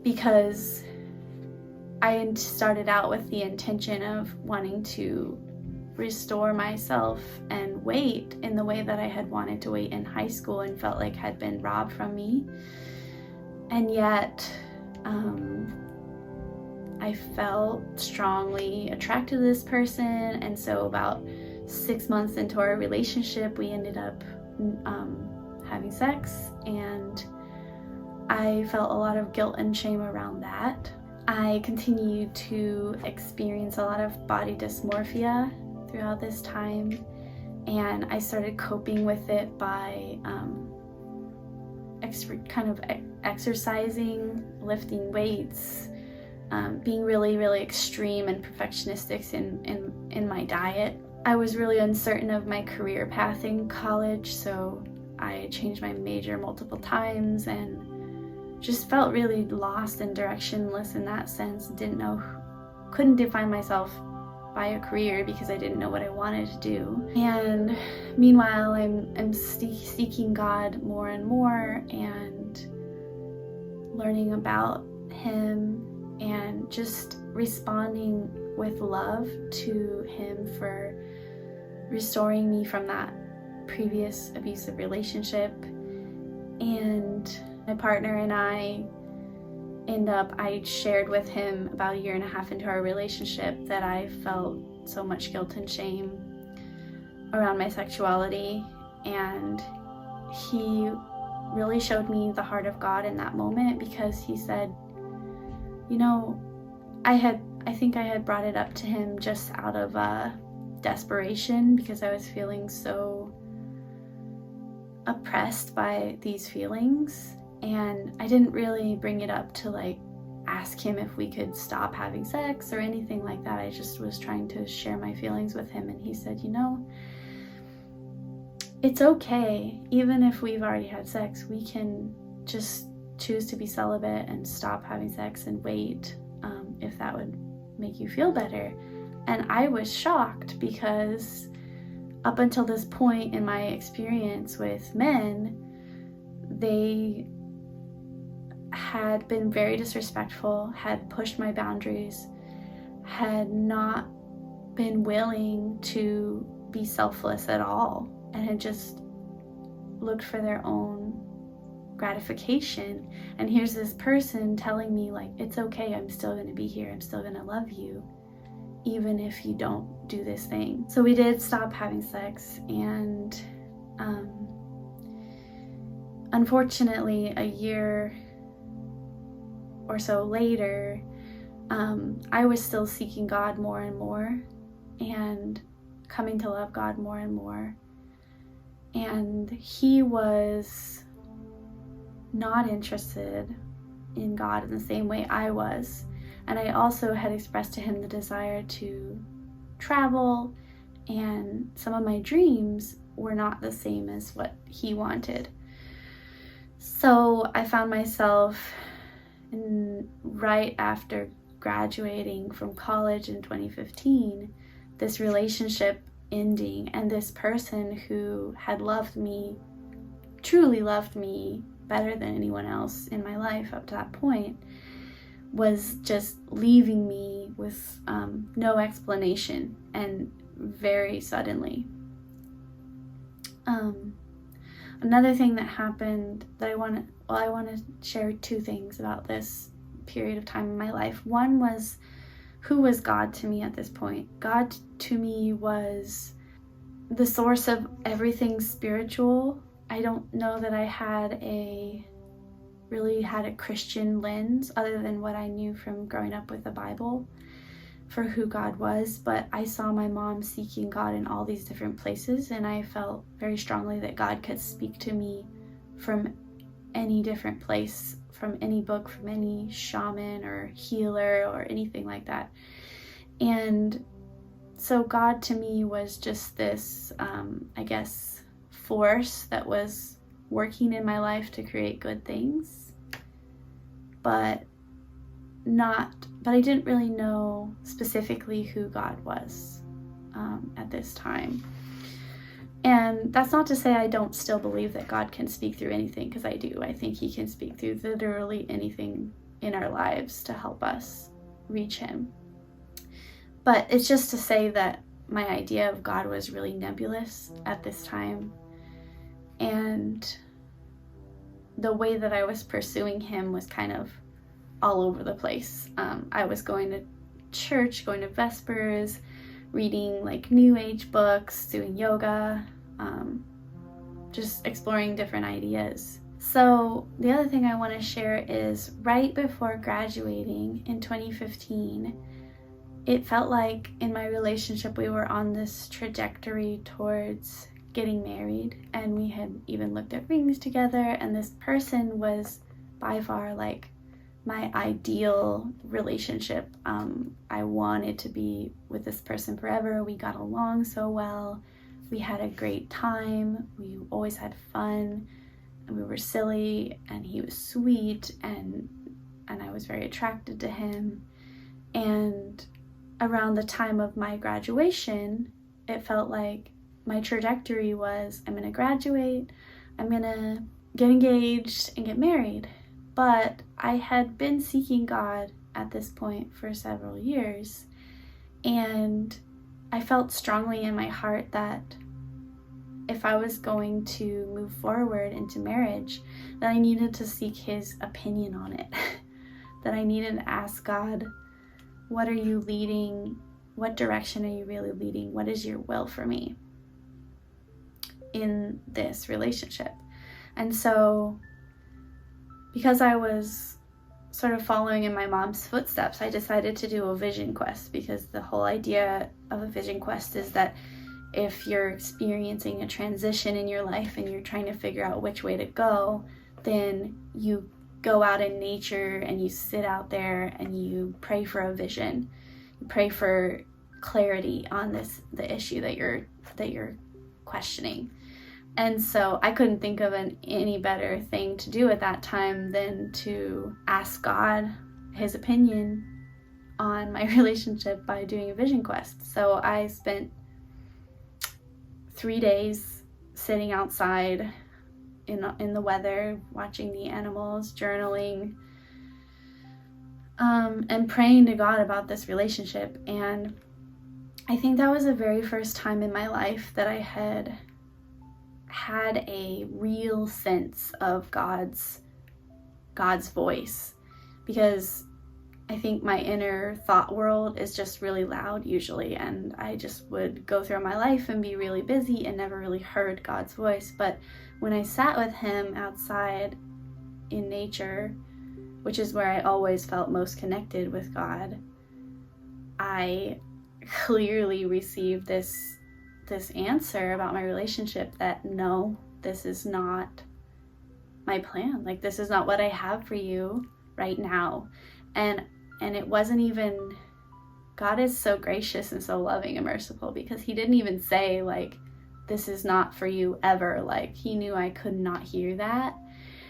because I started out with the intention of wanting to restore myself and wait in the way that I had wanted to wait in high school and felt like had been robbed from me. And yet I felt strongly attracted to this person, and so about 6 months into our relationship, we ended up having sex, and I felt a lot of guilt and shame around that. I continued to experience a lot of body dysmorphia throughout this time, and I started coping with it by exercising, lifting weights, being really, really extreme and perfectionistic in my diet. I was really uncertain of my career path in college, so I changed my major multiple times and just felt really lost and directionless in that sense. Couldn't define myself by a career because I didn't know what I wanted to do. And meanwhile, I'm seeking God more and more and learning about him and just responding with love to him for restoring me from that previous abusive relationship. And my partner and I shared with him about 1.5 years into our relationship that I felt so much guilt and shame around my sexuality, and he really showed me the heart of God in that moment, because he said, I think I had brought it up to him just out of desperation, because I was feeling so oppressed by these feelings. And I didn't really bring it up to like ask him if we could stop having sex or anything like that. I just was trying to share my feelings with him, and he said, you know, it's okay. Even if we've already had sex, we can just choose to be celibate and stop having sex and wait, if that would make you feel better. And I was shocked, because up until this point in my experience with men, they had been very disrespectful, had pushed my boundaries, had not been willing to be selfless at all, and had just looked for their own gratification. And here's this person telling me like, it's okay, I'm still going to be here, I'm still going to love you, even if you don't do this thing. So we did stop having sex, and unfortunately a year or so later, I was still seeking God more and more, and coming to love God more and more. And he was not interested in God in the same way I was. And I also had expressed to him the desire to travel, and some of my dreams were not the same as what he wanted. So I found myself right after graduating from college in 2015, this relationship ending, and this person who had loved me, truly loved me better than anyone else in my life up to that point, was just leaving me with no explanation, and very suddenly. Another thing that happened that I want to share two things about this period of time in my life. One was, who was God to me at this point? God to me was the source of everything spiritual. I don't know that I really had a Christian lens other than what I knew from growing up with the Bible for who God was, but I saw my mom seeking God in all these different places, and I felt very strongly that God could speak to me from any different place, from any book, from any shaman or healer or anything like that. And so God to me was just this, force that was working in my life to create good things, but I didn't really know specifically who God was at this time. And that's not to say I don't still believe that God can speak through anything, because I do. I think he can speak through literally anything in our lives to help us reach him. But it's just to say that my idea of God was really nebulous at this time. And the way that I was pursuing him was kind of all over the place. I was going to church, going to Vespers, reading like New Age books, doing yoga, just exploring different ideas. So the other thing I want to share is right before graduating in 2015, it felt like in my relationship we were on this trajectory towards getting married, and we had even looked at rings together, and this person was by far like my ideal relationship. I wanted to be with this person forever. We got along so well. We had a great time. We always had fun, and we were silly, and he was sweet, and I was very attracted to him. And around the time of my graduation, it felt like my trajectory was, I'm going to graduate, I'm going to get engaged and get married. But I had been seeking God at this point for several years, and I felt strongly in my heart that if I was going to move forward into marriage, that I needed to seek his opinion on it. That I needed to ask God, what are you leading? What direction are you really leading? What is your will for me in this relationship? And so, because I was sort of following in my mom's footsteps, I decided to do a vision quest, because the whole idea of a vision quest is that if you're experiencing a transition in your life and you're trying to figure out which way to go, then you go out in nature and you sit out there and you pray for a vision. You pray for clarity on the issue that you're questioning. And so I couldn't think of any better thing to do at that time than to ask God his opinion on my relationship by doing a vision quest. So I spent 3 days sitting outside in the weather, watching the animals, journaling, and praying to God about this relationship. And I think that was the very first time in my life that I had a real sense of God's voice, because I think my inner thought world is just really loud usually, and I just would go through my life and be really busy and never really heard God's voice. But when I sat with him outside in nature, which is where I always felt most connected with God, I clearly received this answer about my relationship that no, this is not my plan. Like, this is not what I have for you right now. And it wasn't even, God is so gracious and so loving and merciful, because he didn't even say like, this is not for you ever. Like, he knew I could not hear that.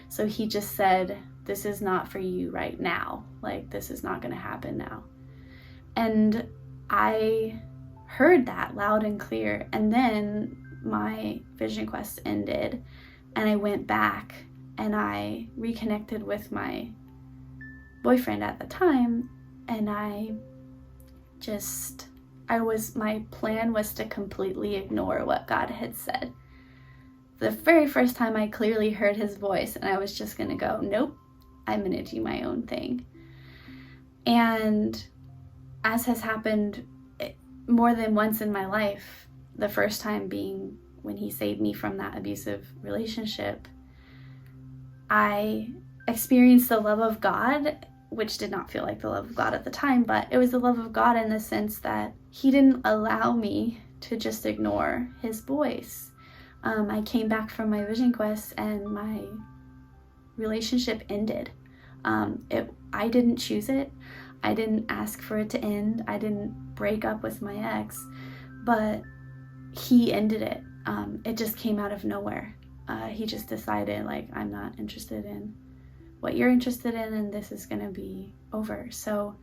So he just said, this is not for you right now. Like, this is not going to happen now. And I heard that loud and clear. And then my vision quest ended, and I went back and I reconnected with my boyfriend at the time, and my plan was to completely ignore what God had said. The very first time I clearly heard his voice, and I was just gonna go, nope, I'm gonna do my own thing. And as has happened more than once in my life, the first time being when he saved me from that abusive relationship, I experienced the love of God, which did not feel like the love of God at the time, but it was the love of God in the sense that he didn't allow me to just ignore his voice. I came back from my vision quest and my relationship ended. I didn't choose it. I didn't ask for it to end. I didn't break up with my ex, but he ended it. It just came out of nowhere. He just decided, like, I'm not interested in what you're interested in, and this is gonna be over. So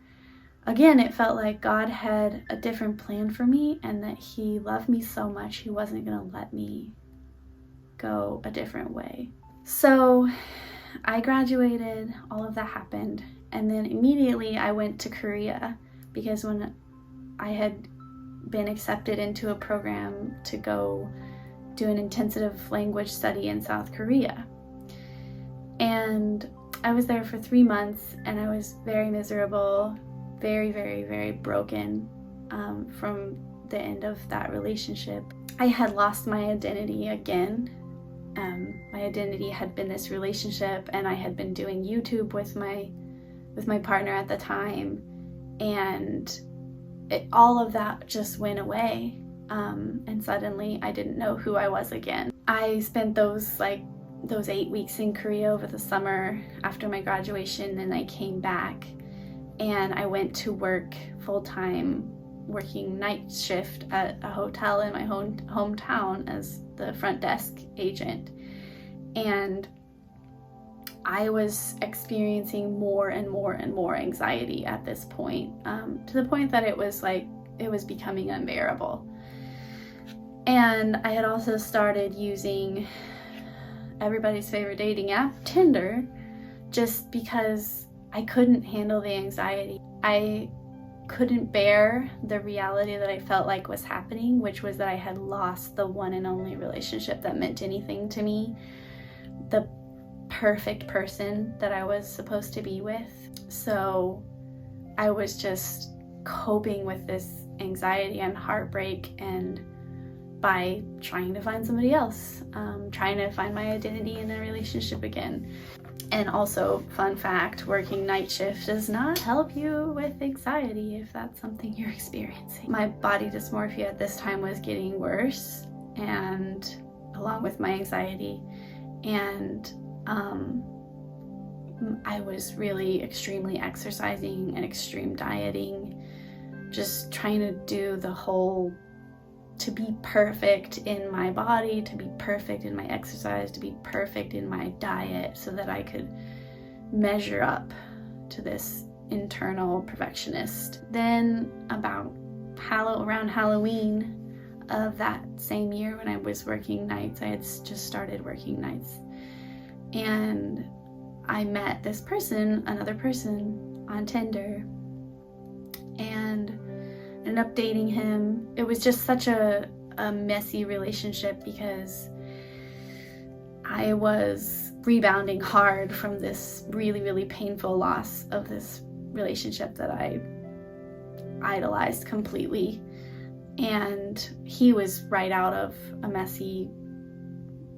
again, it felt like God had a different plan for me, and that he loved me so much he wasn't gonna let me go a different way. So I graduated, all of that happened, and then immediately I went to Korea, because when I had been accepted into a program to go do an intensive language study in South Korea. And I was there for 3 months, and I was very miserable, very, very, very broken from the end of that relationship. I had lost my identity again. My identity had been this relationship, and I had been doing YouTube with my partner at the time, and all of that just went away. And suddenly I didn't know who I was again. I spent those 8 weeks in Korea over the summer after my graduation, and I came back and I went to work full-time, working night shift at a hotel in my hometown as the front desk agent. And I was experiencing more and more and more anxiety at this point, to the point that it was becoming unbearable. And I had also started using everybody's favorite dating app, Tinder, just because I couldn't handle the anxiety. I couldn't bear the reality that I felt like was happening, which was that I had lost the one and only relationship that meant anything to me, the perfect person that I was supposed to be with. So I was just coping with this anxiety and heartbreak, and by trying to find somebody else, trying to find my identity in a relationship again. And also, fun fact, working night shift does not help you with anxiety if that's something you're experiencing. My body dysmorphia at this time was getting worse, and along with my anxiety, and I was really extremely exercising and extreme dieting, just trying to do the whole, to be perfect in my body, to be perfect in my exercise, to be perfect in my diet so that I could measure up to this internal perfectionist. Then around Halloween of that same year, when I was working nights, I had just started working nights, and I met this person, another person, on Tinder, and ended up dating him. It was just such a messy relationship because I was rebounding hard from this really, really painful loss of this relationship that I idolized completely. And he was right out of a messy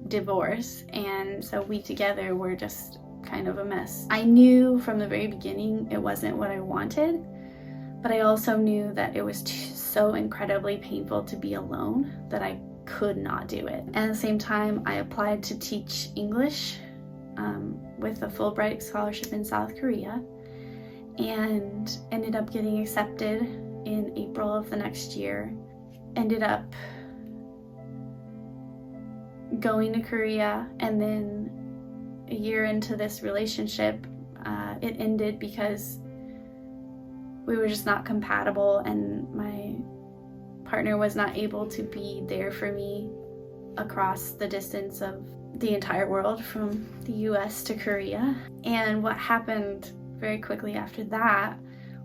divorce, and so we together were just kind of a mess. I knew from the very beginning it wasn't what I wanted, but I also knew that it was so incredibly painful to be alone that I could not do it. And at the same time, I applied to teach English with a Fulbright scholarship in South Korea, and ended up getting accepted in April of the next year. Ended up going to Korea, and then a year into this relationship, it ended because we were just not compatible, and my partner was not able to be there for me across the distance of the entire world from the US to Korea. And what happened very quickly after that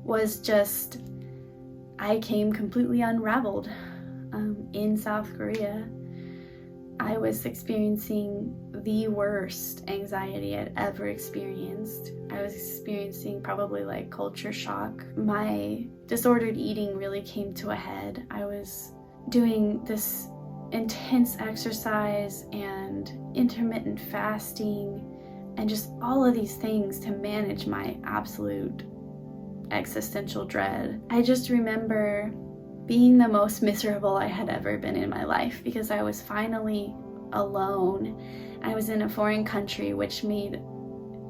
was just I came completely unraveled in South Korea. I was experiencing the worst anxiety I'd ever experienced. I was experiencing probably like culture shock. My disordered eating really came to a head. I was doing this intense exercise and intermittent fasting and just all of these things to manage my absolute existential dread. I just remember being the most miserable I had ever been in my life because I was finally alone. I was in a foreign country, which made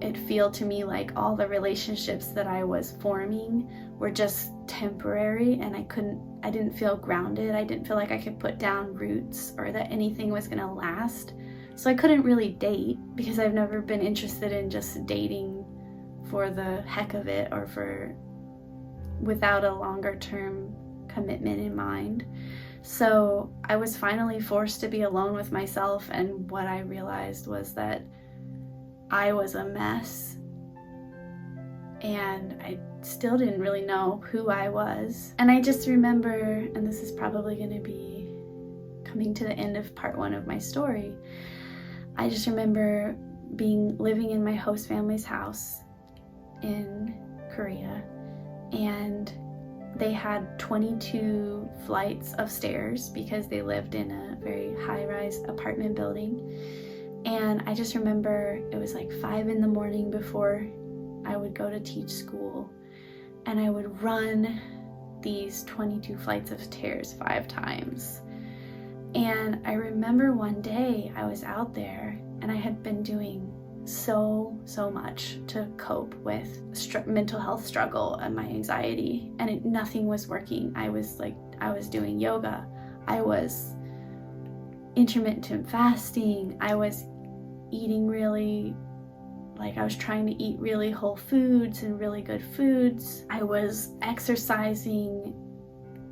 it feel to me like all the relationships that I was forming were just temporary, and I didn't feel grounded. I didn't feel like I could put down roots or that anything was gonna last. So I couldn't really date because I've never been interested in just dating for the heck of it or without a longer term commitment in mind. So I was finally forced to be alone with myself, and what I realized was that I was a mess, and I still didn't really know who I was. And I just remember, and this is probably going to be coming to the end of part 1 of my story, I just remember living in my host family's house in Korea, and they had 22 flights of stairs because they lived in a very high-rise apartment building. And I just remember it was like 5 a.m. before I would go to teach school, and I would run these 22 flights of stairs 5 times. And I remember one day I was out there and I had been doing so much to cope with mental health struggle and my anxiety, and nothing was working. I was doing yoga, I was intermittent fasting, I was eating really, I was trying to eat really whole foods and really good foods. I was exercising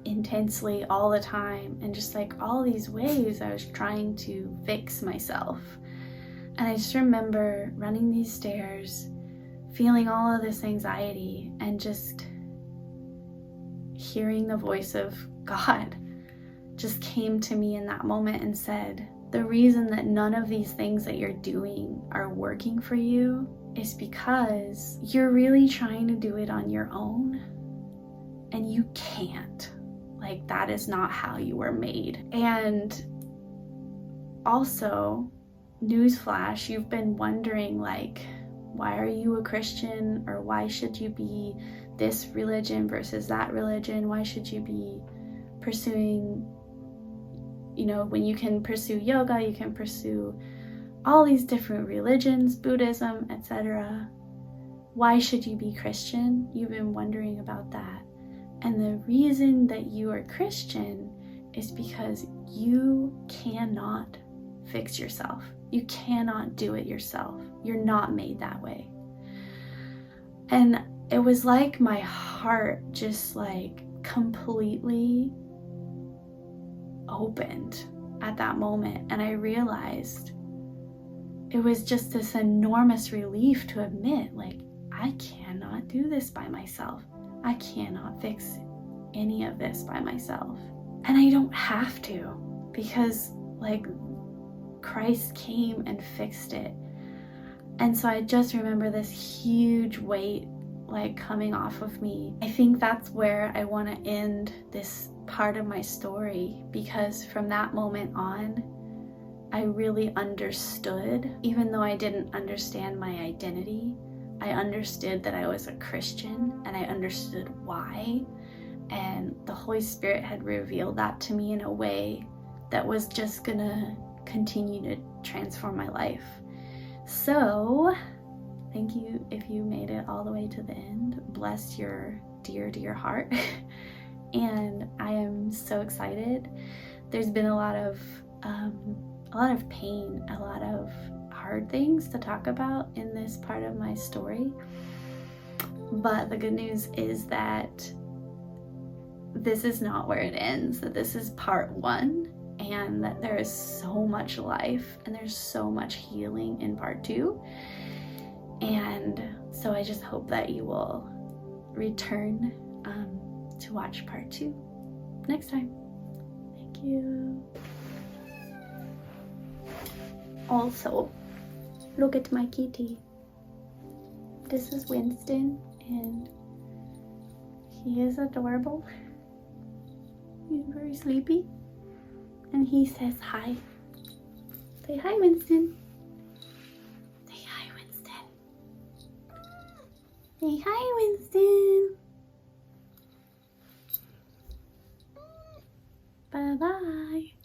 intensely all the time, and just all these ways I was trying to fix myself. And I just remember running these stairs, feeling all of this anxiety, and just hearing the voice of God just came to me in that moment and said, the reason that none of these things that you're doing are working for you is because you're really trying to do it on your own, and you can't. That is not how you were made. And also, newsflash, you've been wondering why are you a Christian, or why should you be this religion versus that religion? Why should you be pursuing, when you can pursue yoga, you can pursue all these different religions, Buddhism, etc. Why should you be Christian? You've been wondering about that. And the reason that you are Christian is because you cannot fix yourself. You cannot do it yourself. You're not made that way. And it was like my heart just like completely opened at that moment. And I realized it was just this enormous relief to admit, like, I cannot do this by myself. I cannot fix any of this by myself. And I don't have to, because like Christ came and fixed it. And so I just remember this huge weight like coming off of me. I think that's where I want to end this part of my story, because from that moment on, I really understood, even though I didn't understand my identity, I understood that I was a Christian, and I understood why. And the Holy Spirit had revealed that to me in a way that was just gonna continue to transform my life. So thank you if you made it all the way to the end. Bless your dear, dear heart. And I am so excited. There's been a lot of pain, a lot of hard things to talk about in this part of my story. But the good news is that this is not where it ends, that this is part one, and that there is so much life and there's so much healing in part two. And so I just hope that you will return to watch part two next time. Thank you. Also, look at my kitty. This is Winston, and he is adorable. He's very sleepy, and he says hi. Say hi, Winston. Say hi, Winston. Say hi, Winston. Bye-bye.